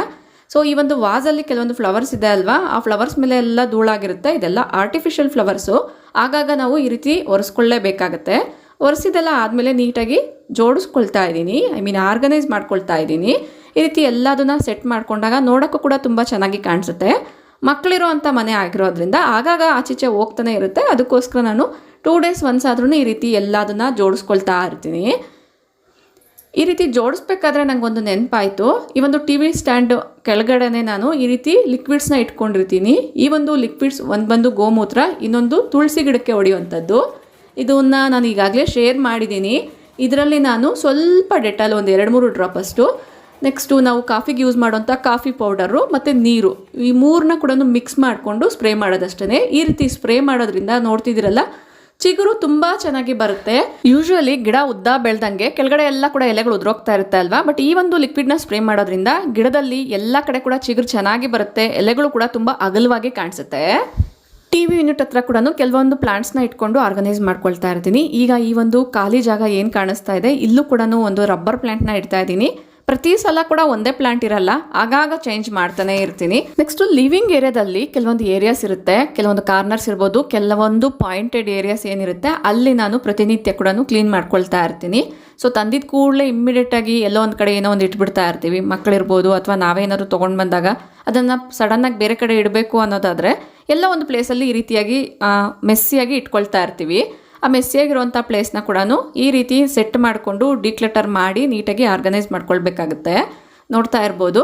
ಸೊ ಈ ಒಂದು ವಾಸಲ್ಲಿ ಕೆಲವೊಂದು ಫ್ಲವರ್ಸ್ ಇದೆ ಅಲ್ವಾ, ಆ ಫ್ಲವರ್ಸ್ ಮೇಲೆ ಎಲ್ಲ ಧೂಳಾಗಿರುತ್ತೆ. ಇದೆಲ್ಲ ಆರ್ಟಿಫಿಷಿಯಲ್ ಫ್ಲವರ್ಸು. ಆಗಾಗ ನಾವು ಈ ರೀತಿ ಒರೆಸ್ಕೊಳ್ಳೇಬೇಕಾಗತ್ತೆ. ಒರೆಸಿದೆಲ್ಲ ಆದಮೇಲೆ ನೀಟಾಗಿ ಜೋಡಿಸ್ಕೊಳ್ತಾ ಇದ್ದೀನಿ, ಆರ್ಗನೈಸ್ ಮಾಡ್ಕೊಳ್ತಾ ಇದ್ದೀನಿ. ಈ ರೀತಿ ಎಲ್ಲದನ್ನ ಸೆಟ್ ಮಾಡ್ಕೊಂಡಾಗ ನೋಡೋಕ್ಕೂ ಕೂಡ ತುಂಬ ಚೆನ್ನಾಗಿ ಕಾಣಿಸುತ್ತೆ. ಮಕ್ಕಳಿರೋ ಅಂಥ ಮನೆ ಆಗಿರೋದ್ರಿಂದ ಆಗಾಗ ಆಚೀಚೆ ಹೋಗ್ತಾನೆ ಇರುತ್ತೆ. ಅದಕ್ಕೋಸ್ಕರ ನಾನು 2 ಡೇಸ್ ಒನ್ಸ್ ಆದ್ರೂ ಈ ರೀತಿ ಎಲ್ಲದನ್ನ ಜೋಡಿಸ್ಕೊಳ್ತಾ ಇರ್ತೀನಿ. ಈ ರೀತಿ ಜೋಡಿಸ್ಬೇಕಾದ್ರೆ ನನಗೊಂದು ನೆನಪಾಯಿತು. ಈ ಒಂದು ಟಿ ವಿ ಸ್ಟ್ಯಾಂಡ್ ಕೆಳಗಡೆನೆ ನಾನು ಈ ರೀತಿ ಲಿಕ್ವಿಡ್ಸ್ನ ಇಟ್ಕೊಂಡಿರ್ತೀನಿ. ಈ ಒಂದು ಲಿಕ್ವಿಡ್ಸ್ ಒಂದು ಬಂದು ಗೋಮೂತ್ರ, ಇನ್ನೊಂದು ತುಳಸಿ ಗಿಡಕ್ಕೆ ಹೊಡೆಯುವಂಥದ್ದು. ಇದನ್ನು ನಾನು ಈಗಾಗಲೇ ಶೇರ್ ಮಾಡಿದ್ದೀನಿ. ಇದರಲ್ಲಿ ನಾನು ಸ್ವಲ್ಪ ಡೆಟಾಲ್ ಒಂದು 2-3 ಡ್ರಾಪಷ್ಟು, ನೆಕ್ಸ್ಟು ನಾವು ಕಾಫಿಗೆ ಯೂಸ್ ಮಾಡೋಂಥ ಕಾಫಿ ಪೌಡರು ಮತ್ತು ನೀರು, ಈ ಮೂರನ್ನ ಕೂಡ ಮಿಕ್ಸ್ ಮಾಡಿಕೊಂಡು ಸ್ಪ್ರೇ ಮಾಡೋದಷ್ಟೇ. ಈ ರೀತಿ ಸ್ಪ್ರೇ ಮಾಡೋದ್ರಿಂದ ನೋಡ್ತಿದ್ದೀರಲ್ಲ ಚಿಗುರು ತುಂಬ ಚೆನ್ನಾಗಿ ಬರುತ್ತೆ. ಯೂಶುವಲಿ ಗಿಡ ಉದ್ದ ಬೆಳೆದಂಗೆ ಕೆಳಗಡೆ ಎಲ್ಲ ಕೂಡ ಎಲೆಗಳು ಉದುರೋಗ್ತಾ ಇರುತ್ತೆ ಅಲ್ವಾ, ಬಟ್ ಈ ಒಂದು ಲಿಕ್ವಿಡ್ನ ಸ್ಪ್ರೇ ಮಾಡೋದ್ರಿಂದ ಗಿಡದಲ್ಲಿ ಎಲ್ಲ ಕಡೆ ಕೂಡ ಚಿಗುರು ಚೆನ್ನಾಗಿ ಬರುತ್ತೆ, ಎಲೆಗಳು ಕೂಡ ತುಂಬ ಅಗಲವಾಗಿ ಕಾಣಿಸುತ್ತೆ. ಟಿ ವಿ ಯೂನಿಟ್ ಹತ್ರ ಕೂಡ ಕೆಲವೊಂದು ಪ್ಲಾಂಟ್ಸ್ನ ಇಟ್ಕೊಂಡು ಆರ್ಗನೈಸ್ ಮಾಡ್ಕೊಳ್ತಾ ಇರ್ತೀನಿ. ಈಗ ಈ ಒಂದು ಖಾಲಿ ಜಾಗ ಏನು ಕಾಣಿಸ್ತಾ ಇದೆ, ಇಲ್ಲೂ ಕೂಡ ಒಂದು ರಬ್ಬರ್ ಪ್ಲಾಂಟ್ನ ಇಡ್ತಾ ಇದ್ದೀನಿ. ಪ್ರತಿ ಸಲ ಕೂಡ ಒಂದೇ ಪ್ಲಾಂಟ್ ಇರಲ್ಲ, ಆಗಾಗ ಚೇಂಜ್ ಮಾಡ್ತಾನೆ ಇರ್ತೀನಿ. ನೆಕ್ಸ್ಟ್ ಲಿವಿಂಗ್ ಏರಿಯಾದಲ್ಲಿ ಕೆಲವೊಂದು ಏರಿಯಾಸ್ ಇರುತ್ತೆ, ಕೆಲವೊಂದು ಕಾರ್ನರ್ಸ್ ಇರ್ಬೋದು, ಕೆಲವೊಂದು ಪಾಯಿಂಟೆಡ್ ಏರಿಯಾಸ್ ಏನಿರುತ್ತೆ ಅಲ್ಲಿ ನಾನು ಪ್ರತಿನಿತ್ಯ ಕೂಡ ಕ್ಲೀನ್ ಮಾಡ್ಕೊಳ್ತಾ ಇರ್ತೀನಿ. ಸೊ ತಂದಿದ್ದ ಕೂಡಲೇ ಇಮ್ಮಿಡಿಯೇಟಾಗಿ ಎಲ್ಲೋ ಒಂದು ಕಡೆ ಏನೋ ಒಂದು ಇಟ್ಬಿಡ್ತಾ ಇರ್ತೀವಿ. ಮಕ್ಕಳಿರ್ಬೋದು ಅಥವಾ ನಾವೇನಾದ್ರು ತೊಗೊಂಡು ಬಂದಾಗ ಅದನ್ನು ಸಡನ್ನಾಗಿ ಬೇರೆ ಕಡೆ ಇಡಬೇಕು ಅನ್ನೋದಾದರೆ ಎಲ್ಲ ಒಂದು ಪ್ಲೇಸಲ್ಲಿ ಈ ರೀತಿಯಾಗಿ ಮೆಸ್ಸಿಯಾಗಿ ಇಟ್ಕೊಳ್ತಾ ಇರ್ತೀವಿ. ಆ ಮೆಸ್ಸಿಯಾಗಿರುವಂಥ ಪ್ಲೇಸ್ನ ಕೂಡ ಈ ರೀತಿ ಸೆಟ್ ಮಾಡಿಕೊಂಡು ಡಿಕ್ಲಟರ್ ಮಾಡಿ ನೀಟಾಗಿ ಆರ್ಗನೈಸ್ ಮಾಡ್ಕೊಳ್ಬೇಕಾಗುತ್ತೆ. ನೋಡ್ತಾ ಇರ್ಬೋದು,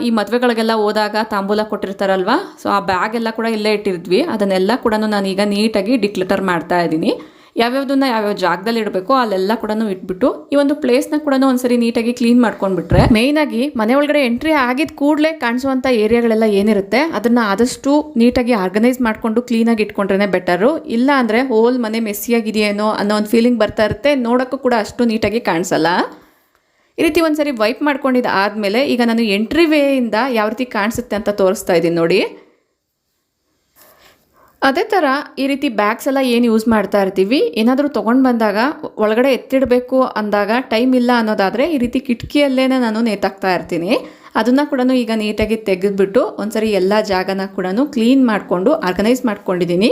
ಈ ಮದುವೆಗಳಿಗೆಲ್ಲ ಹೋದಾಗ ತಾಂಬೂಲ ಕೊಟ್ಟಿರ್ತಾರಲ್ವ, ಸೊ ಆ ಬ್ಯಾಗೆಲ್ಲ ಕೂಡ ಇಲ್ಲೇ ಇಟ್ಟಿರ್ದ್ವಿ. ಅದನ್ನೆಲ್ಲ ಕೂಡ ನಾನೀಗ ನೀಟಾಗಿ ಡಿಕ್ಲಟರ್ ಮಾಡ್ತಾ ಇದ್ದೀನಿ. ಯಾವ್ಯಾವುದನ್ನ ಯಾವ್ಯಾವ ಜಾಗದಲ್ಲಿ ಇಡಬೇಕು ಅಲ್ಲೆಲ್ಲ ಕೂಡ ಇಟ್ಬಿಟ್ಟು ಈ ಒಂದು ಪ್ಲೇಸ್ನ ಕೂಡ ಒಂದ್ಸರಿ ನೀಟಾಗಿ ಕ್ಲೀನ್ ಮಾಡ್ಕೊಂಡ್ಬಿಟ್ರೆ, ಮೇಯ್ನಾಗಿ ಮನೆ ಒಳಗಡೆ ಎಂಟ್ರಿ ಆಗಿದ ಕೂಡಲೇ ಕಾಣಿಸುವಂಥ ಏರಿಯಾಗಳೆಲ್ಲ ಏನಿರುತ್ತೆ ಅದನ್ನು ಆದಷ್ಟು ನೀಟಾಗಿ ಆರ್ಗನೈಸ್ ಮಾಡಿಕೊಂಡು ಕ್ಲೀನಾಗಿ ಇಟ್ಕೊಂಡ್ರೆ ಬೆಟರು. ಇಲ್ಲ ಅಂದರೆ ಹೋಲ್ ಮನೆ ಮೆಸ್ಸಿಯಾಗಿದೆಯೇನೋ ಅನ್ನೋ ಒಂದು ಫೀಲಿಂಗ್ ಬರ್ತಾ ಇರುತ್ತೆ, ನೋಡೋಕ್ಕೂ ಕೂಡ ಅಷ್ಟು ನೀಟಾಗಿ ಕಾಣಿಸಲ್ಲ. ಈ ರೀತಿ ಒಂದ್ಸರಿ ವೈಪ್ ಮಾಡ್ಕೊಂಡಿದ್ದು ಆದಮೇಲೆ ಈಗ ನಾನು ಎಂಟ್ರಿ ವೇಯಿಂದ ಯಾವ ರೀತಿ ಕಾಣಿಸುತ್ತೆ ಅಂತ ತೋರಿಸ್ತಾ ಇದ್ದೀನಿ ನೋಡಿ. ಅದೇ ಥರ ಈ ರೀತಿ ಬ್ಯಾಗ್ಸ್ ಎಲ್ಲ ಏನು ಯೂಸ್ ಮಾಡ್ತಾ ಇರ್ತೀವಿ, ಏನಾದರೂ ತೊಗೊಂಡು ಬಂದಾಗ ಒಳಗಡೆ ಎತ್ತಿಡಬೇಕು ಅಂದಾಗ ಟೈಮ್ ಇಲ್ಲ ಅನ್ನೋದಾದರೆ ಈ ರೀತಿ ಕಿಟಕಿಯಲ್ಲೇ ನಾನು ನೇತಾಕ್ತಾ ಇರ್ತೀನಿ. ಅದನ್ನು ಕೂಡ ಈಗ ನೀಟಾಗಿ ತೆಗೆದುಬಿಟ್ಟು ಒಂದ್ಸರಿ ಎಲ್ಲ ಜಾಗನ ಕೂಡ ಕ್ಲೀನ್ ಮಾಡಿಕೊಂಡು ಆರ್ಗನೈಸ್ ಮಾಡ್ಕೊಂಡಿದ್ದೀನಿ.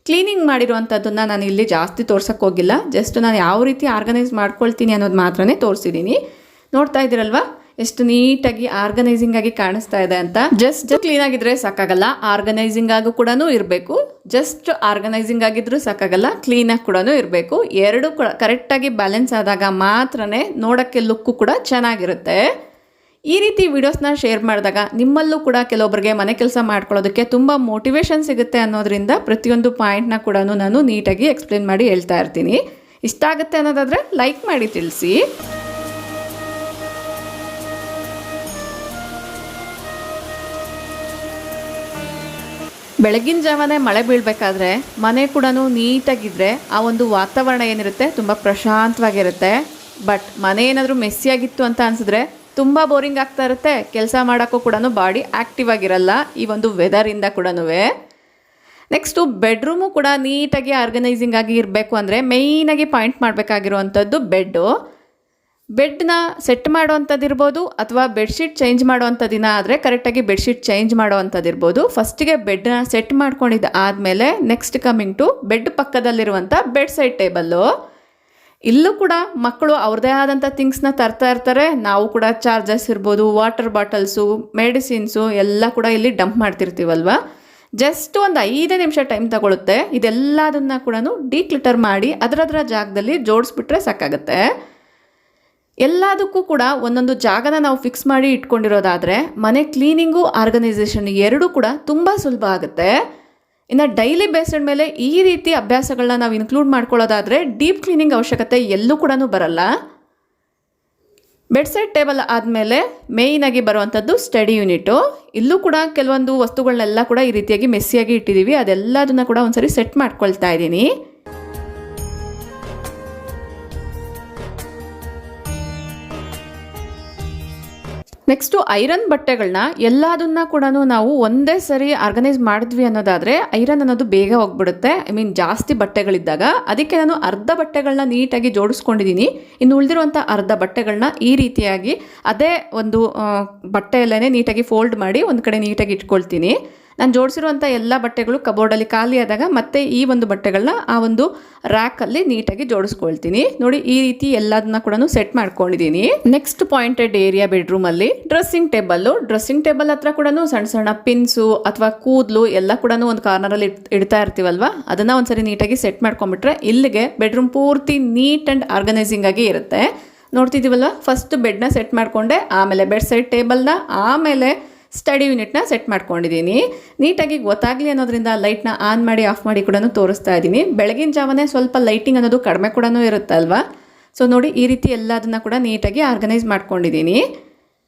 ಕ್ಲೀನಿಂಗ್ ಮಾಡಿರುವಂಥದ್ದನ್ನು ನಾನು ಇಲ್ಲಿ ಜಾಸ್ತಿ ತೋರ್ಸೋಕ್ಕೆ ಹೋಗಿಲ್ಲ, ಜಸ್ಟ್ ನಾನು ಯಾವ ರೀತಿ ಆರ್ಗನೈಸ್ ಮಾಡ್ಕೊಳ್ತೀನಿ ಅನ್ನೋದು ಮಾತ್ರನೇ ತೋರಿಸಿದ್ದೀನಿ. ನೋಡ್ತಾ ಇದ್ದೀರಲ್ವಾ ಎಷ್ಟು ನೀಟಾಗಿ ಆರ್ಗನೈಸಿಂಗ್ ಆಗಿ ಕಾಣಿಸ್ತಾ ಇದೆ ಅಂತ. ಜಸ್ಟ್ ಕ್ಲೀನ್ ಆಗಿದ್ರೆ ಸಾಕಾಗಲ್ಲ, ಆರ್ಗನೈಸಿಂಗ್ ಆಗು ಕೂಡ ಇರಬೇಕು. ಜಸ್ಟ್ ಆರ್ಗನೈಸಿಂಗ್ ಆಗಿದ್ರೂ ಸಾಕಾಗಲ್ಲ, ಕ್ಲೀನಾಗಿ ಕೂಡ ಇರಬೇಕು. ಎರಡು ಕರೆಕ್ಟಾಗಿ ಬ್ಯಾಲೆನ್ಸ್ ಆದಾಗ ಮಾತ್ರನೇ ನೋಡೋಕ್ಕೆ ಲುಕ್ಕು ಕೂಡ ಚೆನ್ನಾಗಿರುತ್ತೆ. ಈ ರೀತಿ ವಿಡಿಯೋಸ್ನ ಶೇರ್ ಮಾಡಿದಾಗ ನಿಮ್ಮಲ್ಲೂ ಕೂಡ ಕೆಲವೊಬ್ಬರಿಗೆ ಮನೆ ಕೆಲಸ ಮಾಡ್ಕೊಳ್ಳೋದಕ್ಕೆ ತುಂಬ ಮೋಟಿವೇಶನ್ ಸಿಗುತ್ತೆ ಅನ್ನೋದ್ರಿಂದ ಪ್ರತಿಯೊಂದು ಪಾಯಿಂಟ್ನ ಕೂಡ ನಾನು ನೀಟಾಗಿ ಎಕ್ಸ್ಪ್ಲೇನ್ ಮಾಡಿ ಹೇಳ್ತಾ ಇರ್ತೀನಿ. ಇಷ್ಟ ಆಗುತ್ತೆ ಅನ್ನೋದಾದರೆ ಲೈಕ್ ಮಾಡಿ ತಿಳಿಸಿ. ಬೆಳಗಿನ ಜಾವನೇ ಮಳೆ ಬೀಳಬೇಕಾದ್ರೆ ಮನೆ ಕೂಡ ನೀಟಾಗಿದ್ದರೆ ಆ ಒಂದು ವಾತಾವರಣ ಏನಿರುತ್ತೆ ತುಂಬ ಪ್ರಶಾಂತವಾಗಿರುತ್ತೆ. ಬಟ್ ಮನೆ ಏನಾದರೂ ಮೆಸ್ಸಿಯಾಗಿತ್ತು ಅಂತ ಅನಿಸಿದ್ರೆ ತುಂಬ ಬೋರಿಂಗ್ ಆಗ್ತಾ ಇರುತ್ತೆ, ಕೆಲಸ ಮಾಡೋಕ್ಕೂ ಕೂಡ ಬಾಡಿ ಆ್ಯಕ್ಟಿವ್ ಆಗಿರಲ್ಲ ಈ ಒಂದು ವೆದರಿಂದ ಕೂಡ. ನೆಕ್ಸ್ಟು ಬೆಡ್ರೂಮು ಕೂಡ ನೀಟಾಗಿ ಆರ್ಗನೈಸಿಂಗ್ ಆಗಿ ಇರಬೇಕು ಅಂದರೆ ಮೇಯ್ನಾಗಿ ಪಾಯಿಂಟ್ ಮಾಡಬೇಕಾಗಿರುವಂಥದ್ದು ಬೆಡ್ನ ಸೆಟ್ ಮಾಡೋವಂಥದ್ದು ಇರ್ಬೋದು ಅಥವಾ ಬೆಡ್ಶೀಟ್ ಚೇಂಜ್ ಮಾಡೋವಂಥ ದಿನ ಆದರೆ ಕರೆಕ್ಟಾಗಿ ಬೆಡ್ಶೀಟ್ ಚೇಂಜ್ ಮಾಡೋವಂಥದ್ದು ಇರ್ಬೋದು. ಫಸ್ಟಿಗೆ ಬೆಡ್ನ ಸೆಟ್ ಮಾಡ್ಕೊಂಡಿದ್ದು ಆದಮೇಲೆ ನೆಕ್ಸ್ಟ್ ಕಮಿಂಗ್ ಟು ಬೆಡ್ ಪಕ್ಕದಲ್ಲಿರುವಂಥ ಬೆಡ್ ಸೈಡ್ ಟೇಬಲ್ಲು. ಇಲ್ಲೂ ಕೂಡ ಮಕ್ಕಳು ಅವ್ರದ್ದೇ ಆದಂಥ ಥಿಂಗ್ಸ್ನ ತರ್ತಾ ಇರ್ತಾರೆ. ನಾವು ಕೂಡ ಚಾರ್ಜರ್ಸ್ ಇರ್ಬೋದು, ವಾಟರ್ ಬಾಟಲ್ಸು, ಮೆಡಿಸಿನ್ಸು ಎಲ್ಲ ಕೂಡ ಇಲ್ಲಿ ಡಂಪ್ ಮಾಡ್ತಿರ್ತೀವಲ್ವ. ಜಸ್ಟ್ ಒಂದು 5 ನಿಮಿಷ ಟೈಮ್ ತಗೊಳುತ್ತೆ. ಇದೆಲ್ಲದನ್ನು ಕೂಡ ಡಿಕ್ಲಿಟರ್ ಮಾಡಿ ಅದರ ಜಾಗದಲ್ಲಿ ಜೋಡಿಸ್ಬಿಟ್ರೆ ಸಾಕಾಗುತ್ತೆ. ಎಲ್ಲದಕ್ಕೂ ಕೂಡ ಒಂದೊಂದು ಜಾಗನ ನಾವು ಫಿಕ್ಸ್ ಮಾಡಿ ಇಟ್ಕೊಂಡಿರೋದಾದರೆ ಮನೆ ಕ್ಲೀನಿಂಗು ಆರ್ಗನೈಸೇಷನ್ ಎರಡೂ ಕೂಡ ತುಂಬ ಸುಲಭ ಆಗುತ್ತೆ. ಇನ್ನು ಡೈಲಿ ಬೇಸ್ಡ್ ಮೇಲೆ ಈ ರೀತಿ ಅಭ್ಯಾಸಗಳನ್ನ ನಾವು ಇನ್ಕ್ಲೂಡ್ ಮಾಡ್ಕೊಳ್ಳೋದಾದರೆ ಡೀಪ್ ಕ್ಲೀನಿಂಗ್ ಅವಶ್ಯಕತೆ ಎಲ್ಲೂ ಕೂಡ ಬರಲ್ಲ. ಬೆಡ್ ಸೈಡ್ ಟೇಬಲ್ ಆದಮೇಲೆ ಮೇಯ್ನಾಗಿ ಬರುವಂಥದ್ದು ಸ್ಟಡಿ ಯೂನಿಟು. ಇಲ್ಲೂ ಕೂಡ ಕೆಲವೊಂದು ವಸ್ತುಗಳನ್ನೆಲ್ಲ ಕೂಡ ಈ ರೀತಿಯಾಗಿ ಮೆಸ್ಸಿಯಾಗಿ ಇಟ್ಟಿದ್ದೀವಿ. ಅದೆಲ್ಲದನ್ನು ಕೂಡ ಒಂದ್ಸರಿ ಸೆಟ್ ಮಾಡ್ಕೊಳ್ತಾ ಇದ್ದೀನಿ. ನೆಕ್ಸ್ಟು ಐರನ್ ಬಟ್ಟೆಗಳನ್ನ ಎಲ್ಲದನ್ನ ಕೂಡ ನಾವು ಒಂದೇ ಸರಿ ಆರ್ಗನೈಸ್ ಮಾಡಿದ್ವಿ ಅನ್ನೋದಾದರೆ ಐರನ್ ಅನ್ನೋದು ಬೇಗ ಹೋಗ್ಬಿಡುತ್ತೆ. ಜಾಸ್ತಿ ಬಟ್ಟೆಗಳಿದ್ದಾಗ ಅದಕ್ಕೆ ನಾನು ಅರ್ಧ ಬಟ್ಟೆಗಳನ್ನ ನೀಟಾಗಿ ಜೋಡಿಸ್ಕೊಂಡಿದ್ದೀನಿ. ಇನ್ನು ಉಳಿದಿರುವಂಥ ಅರ್ಧ ಬಟ್ಟೆಗಳನ್ನ ಈ ರೀತಿಯಾಗಿ ಅದೇ ಒಂದು ಬಟ್ಟೆಯಲ್ಲೇ ನೀಟಾಗಿ ಫೋಲ್ಡ್ ಮಾಡಿ ಒಂದು ಕಡೆ ನೀಟಾಗಿ ಇಟ್ಕೊಳ್ತೀನಿ. ನಾನು ಜೋಡಿಸಿರುವಂಥ ಎಲ್ಲ ಬಟ್ಟೆಗಳು ಕಬೋರ್ಡಲ್ಲಿ ಖಾಲಿ ಆದಾಗ ಮತ್ತೆ ಈ ಒಂದು ಬಟ್ಟೆಗಳನ್ನ ಆ ಒಂದು ರ್ಯಾಕಲ್ಲಿ ನೀಟಾಗಿ ಜೋಡಿಸ್ಕೊಳ್ತೀನಿ. ನೋಡಿ ಈ ರೀತಿ ಎಲ್ಲದನ್ನ ಕೂಡ ಸೆಟ್ ಮಾಡ್ಕೊಂಡಿದ್ದೀನಿ. ನೆಕ್ಸ್ಟ್ ಪಾಯಿಂಟೆಡ್ ಏರಿಯಾ ಬೆಡ್ರೂಮಲ್ಲಿ ಡ್ರೆಸ್ಸಿಂಗ್ ಟೇಬಲ್ ಹತ್ರ ಕೂಡ ಸಣ್ಣ ಸಣ್ಣ ಪಿನ್ಸು ಅಥವಾ ಕೂದಲು ಎಲ್ಲ ಕೂಡ ಒಂದು ಕಾರ್ನರಲ್ಲಿ ಇಡ್ತಾ ಇರ್ತೀವಲ್ವಾ, ಅದನ್ನು ಒಂದ್ಸರಿ ನೀಟಾಗಿ ಸೆಟ್ ಮಾಡ್ಕೊಂಡ್ಬಿಟ್ರೆ ಇಲ್ಲಿಗೆ ಬೆಡ್ರೂಮ್ ಪೂರ್ತಿ ನೀಟ್ ಆ್ಯಂಡ್ ಆರ್ಗನೈಸಿಂಗ್ ಆಗಿ ಇರುತ್ತೆ. ನೋಡ್ತಿದ್ದೀವಲ್ಲ, ಫಸ್ಟ್ ಬೆಡ್ನ ಸೆಟ್ ಮಾಡಿಕೊಂಡೆ, ಆಮೇಲೆ ಬೆಡ್ ಸೈಡ್ ಟೇಬಲ್ನ, ಆಮೇಲೆ ಸ್ಟಡಿ ಯೂನಿಟ್ನ ಸೆಟ್ ಮಾಡ್ಕೊಂಡಿದ್ದೀನಿ. ನೀಟಾಗಿ ಗೊತ್ತಾಗಲಿ ಅನ್ನೋದ್ರಿಂದ ಲೈಟ್ನ ಆನ್ ಮಾಡಿ ಆಫ್ ಮಾಡಿ ಕೂಡ ತೋರಿಸ್ತಾ ಇದ್ದೀನಿ. ಬೆಳಗಿನ ಜಾವನೇ ಸ್ವಲ್ಪ ಲೈಟಿಂಗ್ ಅನ್ನೋದು ಕಡಿಮೆ ಕೂಡ ಇರುತ್ತೆ ಅಲ್ವಾ. ಸೊ ನೋಡಿ ಈ ರೀತಿ ಎಲ್ಲದನ್ನ ಕೂಡ ನೀಟಾಗಿ ಆರ್ಗನೈಸ್ ಮಾಡ್ಕೊಂಡಿದ್ದೀನಿ.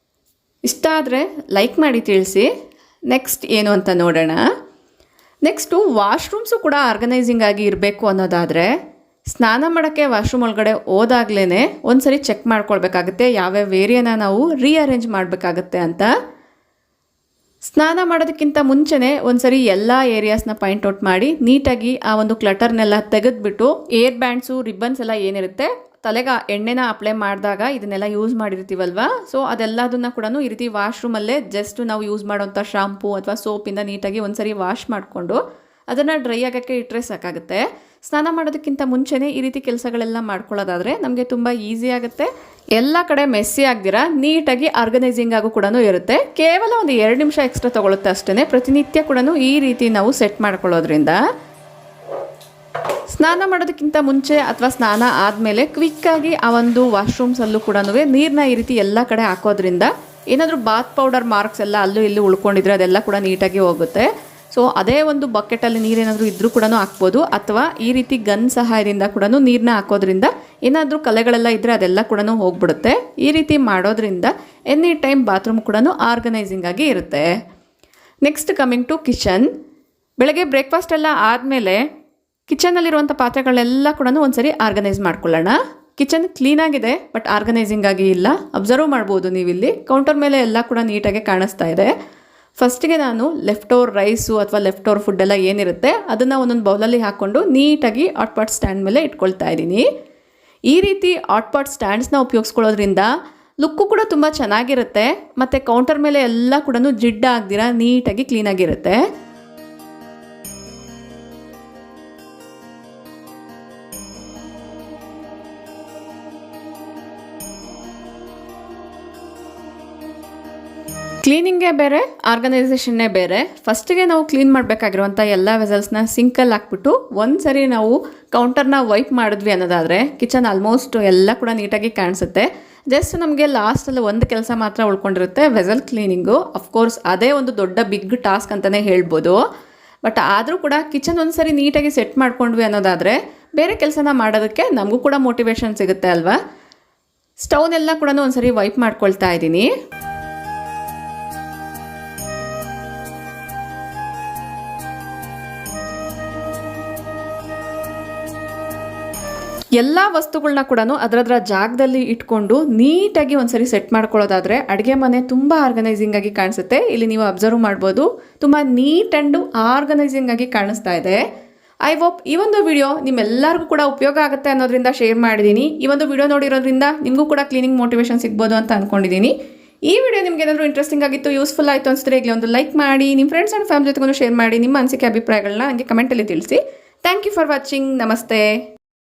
ಇಷ್ಟ ಆದರೆ ಲೈಕ್ ಮಾಡಿ ತಿಳಿಸಿ. ನೆಕ್ಸ್ಟ್ ಏನು ಅಂತ ನೋಡೋಣ. ನೆಕ್ಸ್ಟು ವಾಶ್ರೂಮ್ಸು ಕೂಡ ಆರ್ಗನೈಸಿಂಗ್ ಆಗಿ ಇರಬೇಕು ಅನ್ನೋದಾದರೆ ಸ್ನಾನ ಮಾಡೋಕ್ಕೆ ವಾಶ್ರೂಮ್ ಒಳಗಡೆ ಹೋದಾಗ್ಲೇ ಒಂದ್ಸರಿ ಚೆಕ್ ಮಾಡ್ಕೊಳ್ಬೇಕಾಗುತ್ತೆ ಯಾವ್ಯಾವ ಏರಿಯಾನ ನಾವು ರೀಅರೇಂಜ್ ಮಾಡಬೇಕಾಗತ್ತೆ ಅಂತ. ಸ್ನಾನ ಮಾಡೋದಕ್ಕಿಂತ ಮುಂಚೆನೇ ಒಂದ್ಸರಿ ಎಲ್ಲ ಏರಿಯಾಸ್ನ ಪಾಯಿಂಟ್ ಔಟ್ ಮಾಡಿ ನೀಟಾಗಿ ಆ ಒಂದು ಕ್ಲಟರ್ನೆಲ್ಲ ತೆಗೆದುಬಿಟ್ಟು ಏರ್ ಬ್ಯಾಂಡ್ಸು ರಿಬ್ಬನ್ಸ್ ಎಲ್ಲ ಏನಿರುತ್ತೆ ತಲೆಗೆ ಎಣ್ಣೆನ ಅಪ್ಲೈ ಮಾಡಿದಾಗ ಇದನ್ನೆಲ್ಲ ಯೂಸ್ ಮಾಡಿರ್ತೀವಲ್ವ, ಸೊ ಅದೆಲ್ಲದನ್ನ ಕೂಡ ಈ ರೀತಿ ವಾಶ್ರೂಮಲ್ಲೇ ಜಸ್ಟ್ ನಾವು ಯೂಸ್ ಮಾಡೋಂಥ ಶಾಂಪೂ ಅಥವಾ ಸೋಪಿಂದ ನೀಟಾಗಿ ಒಂದ್ಸರಿ ವಾಶ್ ಮಾಡಿಕೊಂಡು ಅದನ್ನು ಡ್ರೈ ಆಗೋಕ್ಕೆ ಇಟ್ಟರೆ ಸಾಕಾಗುತ್ತೆ. ಸ್ನಾನ ಮಾಡೋದಕ್ಕಿಂತ ಮುಂಚೆನೇ ಈ ರೀತಿ ಕೆಲಸಗಳೆಲ್ಲ ಮಾಡ್ಕೊಳ್ಳೋದಾದರೆ ನಮಗೆ ತುಂಬ ಈಸಿ ಆಗುತ್ತೆ. ಎಲ್ಲ ಕಡೆ ಮೆಸ್ಸಿ ಆಗ್ದಿರ ನೀಟಾಗಿ ಆರ್ಗನೈಸಿಂಗ್ ಆಗು ಕೂಡ ಇರುತ್ತೆ. ಕೇವಲ ಒಂದು 2 ನಿಮಿಷ ಎಕ್ಸ್ಟ್ರಾ ತೊಗೊಳುತ್ತೆ ಅಷ್ಟೇ. ಪ್ರತಿನಿತ್ಯ ಕೂಡ ಈ ರೀತಿ ನಾವು ಸೆಟ್ ಮಾಡ್ಕೊಳ್ಳೋದ್ರಿಂದ ಸ್ನಾನ ಮಾಡೋದಕ್ಕಿಂತ ಮುಂಚೆ ಅಥವಾ ಸ್ನಾನ ಆದಮೇಲೆ ಕ್ವಿಕ್ಕಾಗಿ ಆ ಒಂದು ವಾಶ್ರೂಮ್ಸಲ್ಲೂ ಕೂಡ ನೀರನ್ನ ಈ ರೀತಿ ಎಲ್ಲ ಕಡೆ ಹಾಕೋದ್ರಿಂದ ಏನಾದರೂ ಬಾತ್ ಪೌಡರ್ ಮಾರ್ಕ್ಸ್ ಎಲ್ಲ ಅಲ್ಲೂ ಇಲ್ಲಿ ಉಳ್ಕೊಂಡಿದ್ರೆ ಅದೆಲ್ಲ ಕೂಡ ನೀಟಾಗಿ ಹೋಗುತ್ತೆ. ಸೊ ಅದೇ ಒಂದು ಬಕೆಟಲ್ಲಿ ನೀರೇನಾದರೂ ಇದ್ರೂ ಕೂಡ ಹಾಕ್ಬೋದು, ಅಥವಾ ಈ ರೀತಿ ಗನ್ ಸಹಾಯದಿಂದ ಕೂಡ ನೀರನ್ನ ಹಾಕೋದ್ರಿಂದ ಏನಾದರೂ ಕಲೆಗಳೆಲ್ಲ ಇದ್ದರೆ ಅದೆಲ್ಲ ಕೂಡ ಹೋಗ್ಬಿಡುತ್ತೆ. ಈ ರೀತಿ ಮಾಡೋದ್ರಿಂದ ಎನಿ ಟೈಮ್ ಬಾತ್ರೂಮ್ ಕೂಡ ಆರ್ಗನೈಸಿಂಗ್ ಆಗಿ ಇರುತ್ತೆ. Next coming to kitchen. ಬೆಳಗ್ಗೆ ಬ್ರೇಕ್ಫಾಸ್ಟ್ ಎಲ್ಲ ಆದಮೇಲೆ ಕಿಚನಲ್ಲಿರುವಂಥ ಪಾತ್ರೆಗಳೆಲ್ಲ ಕೂಡ ಒಂದ್ಸರಿ ಆರ್ಗನೈಸ್ ಮಾಡ್ಕೊಳ್ಳೋಣ. ಕಿಚನ್ ಕ್ಲೀನಾಗಿದೆ ಬಟ್ ಆರ್ಗನೈಸಿಂಗ್ ಆಗಿ ಇಲ್ಲ. ಅಬ್ಸರ್ವ್ ಮಾಡ್ಬೋದು ನೀವಿಲ್ಲಿ ಕೌಂಟರ್ ಮೇಲೆ ಎಲ್ಲ ಕೂಡ ನೀಟಾಗಿ ಕಾಣಿಸ್ತಾ ಇದೆ. ಫಸ್ಟಿಗೆ ನಾನು ಲೆಫ್ಟ್ ಓವರ್ ರೈಸು ಅಥವಾ ಲೆಫ್ಟ್ ಓವರ್ ಫುಡ್ ಎಲ್ಲ ಏನಿರುತ್ತೆ ಅದನ್ನು ಒಂದೊಂದು ಬೌಲಲ್ಲಿ ಹಾಕ್ಕೊಂಡು ನೀಟಾಗಿ ಹಾಟ್ ಪಾಟ್ ಸ್ಟ್ಯಾಂಡ್ ಮೇಲೆ ಇಟ್ಕೊಳ್ತಾ ಇದ್ದೀನಿ. ಈ ರೀತಿ ಹಾಟ್ ಪಾಟ್ ಸ್ಟ್ಯಾಂಡ್ಸ್ನ ಉಪಯೋಗಿಸ್ಕೊಳ್ಳೋದ್ರಿಂದ ಲುಕ್ಕು ಕೂಡ ತುಂಬ ಚೆನ್ನಾಗಿರುತ್ತೆ ಮತ್ತು ಕೌಂಟರ್ ಮೇಲೆ ಎಲ್ಲ ಕೂಡ ಜಿಡ್ಡ ಆಗ್ದಿರ ನೀಟಾಗಿ ಕ್ಲೀನಾಗಿರುತ್ತೆ. ಕ್ಲೀನಿಂಗೇ ಬೇರೆ, ಆರ್ಗನೈಸೇಷನ್ನೇ ಬೇರೆ. ಫಸ್ಟಿಗೆ ನಾವು ಕ್ಲೀನ್ ಮಾಡಬೇಕಾಗಿರುವಂಥ ಎಲ್ಲ ವೆಸಲ್ಸ್ನ ಸಿಂಕಲ್ಲಿ ಹಾಕ್ಬಿಟ್ಟು ಒಂದ್ಸರಿ ನಾವು ಕೌಂಟರ್ನ ವೈಪ್ ಮಾಡಿದ್ವಿ ಅನ್ನೋದಾದರೆ ಕಿಚನ್ ಆಲ್ಮೋಸ್ಟ್ ಎಲ್ಲ ಕೂಡ ನೀಟಾಗಿ ಕಾಣಿಸುತ್ತೆ. ಜಸ್ಟ್ ನಮಗೆ ಲಾಸ್ಟಲ್ಲಿ ಒಂದು ಕೆಲಸ ಮಾತ್ರ ಉಳ್ಕೊಂಡಿರುತ್ತೆ, ವೆಸಲ್ ಕ್ಲೀನಿಂಗು. ಅಫ್ಕೋರ್ಸ್ ಅದೇ ಒಂದು ದೊಡ್ಡ ಬಿಗ್ ಟಾಸ್ಕ್ ಅಂತಲೇ ಹೇಳ್ಬೋದು. ಬಟ್ ಆದರೂ ಕೂಡ ಕಿಚನ್ ಒಂದ್ಸರಿ ನೀಟಾಗಿ ಸೆಟ್ ಮಾಡ್ಕೊಂಡ್ವಿ ಅನ್ನೋದಾದರೆ ಬೇರೆ ಕೆಲಸನ ಮಾಡೋದಕ್ಕೆ ನಮಗೂ ಕೂಡ ಮೋಟಿವೇಶನ್ ಸಿಗುತ್ತೆ ಅಲ್ವಾ. ಸ್ಟವ್ನೆಲ್ಲ ಕೂಡ ಒಂದ್ಸರಿ ವೈಪ್ ಮಾಡ್ಕೊಳ್ತಾ ಇದ್ದೀನಿ. ಎಲ್ಲ ವಸ್ತುಗಳನ್ನ ಕೂಡ ಅದರದ್ರ ಜಾಗದಲ್ಲಿ ಇಟ್ಕೊಂಡು ನೀಟಾಗಿ ಒಂದ್ಸರಿ ಸೆಟ್ ಮಾಡ್ಕೊಳ್ಳೋದಾದರೆ ಅಡುಗೆ ಮನೆ ತುಂಬ ಆರ್ಗನೈಸಿಂಗ್ ಆಗಿ ಕಾಣಿಸುತ್ತೆ. ಇಲ್ಲಿ ನೀವು ಅಬ್ಸರ್ವ್ ಮಾಡ್ಬೋದು, ತುಂಬ ನೀಟ್ ಆ್ಯಂಡ್ ಆರ್ಗನೈಸಿಂಗ್ ಆಗಿ ಕಾಣಿಸ್ತಾ ಇದೆ. ಐ ಹೋಪ್ ಈ ಒಂದು ವಿಡಿಯೋ ನಿಮ್ಮೆಲ್ಲರಿಗೂ ಕೂಡ ಉಪಯೋಗ ಆಗುತ್ತೆ ಅನ್ನೋದ್ರಿಂದ ಶೇರ್ ಮಾಡಿದ್ದೀನಿ. ಈ ಒಂದು ವಿಡಿಯೋ ನೋಡಿರೋದ್ರಿಂದ ನಿಮಗೂ ಕೂಡ ಕ್ಲೀನಿಂಗ್ ಮೋಟಿವೇಶನ್ ಸಿಗ್ಬೋದು ಅಂತ ಅಂದ್ಕೊಂಡಿದ್ದೀನಿ. ಈ ವಿಡಿಯೋ ನಿಮ್ಗೆ ಏನಾದರೂ ಇಂಟ್ರೆಸ್ಟಿಂಗ್ ಆಗಿತ್ತು, ಯೂಸ್ಫುಲ್ ಆಯಿತು ಅನಿಸಿದ್ರೆ ಈಗಲೇ ಒಂದು ಲೈಕ್ ಮಾಡಿ, ನಿಮ್ಮ ಫ್ರೆಂಡ್ಸ್ ಆ್ಯಂಡ್ ಫ್ಯಾಮಿಲಿ ಜೊತೆಗೂ ಶೇರ್ ಮಾಡಿ. ನಿಮ್ಮ ಅನಿಸಿಕೆ ಅಭಿಪ್ರಾಯಗಳನ್ನ ನನಗೆ ಕಮೆಂಟಲ್ಲಿ ತಿಳಿಸಿ. Thank you for watching. ನಮಸ್ತೆ.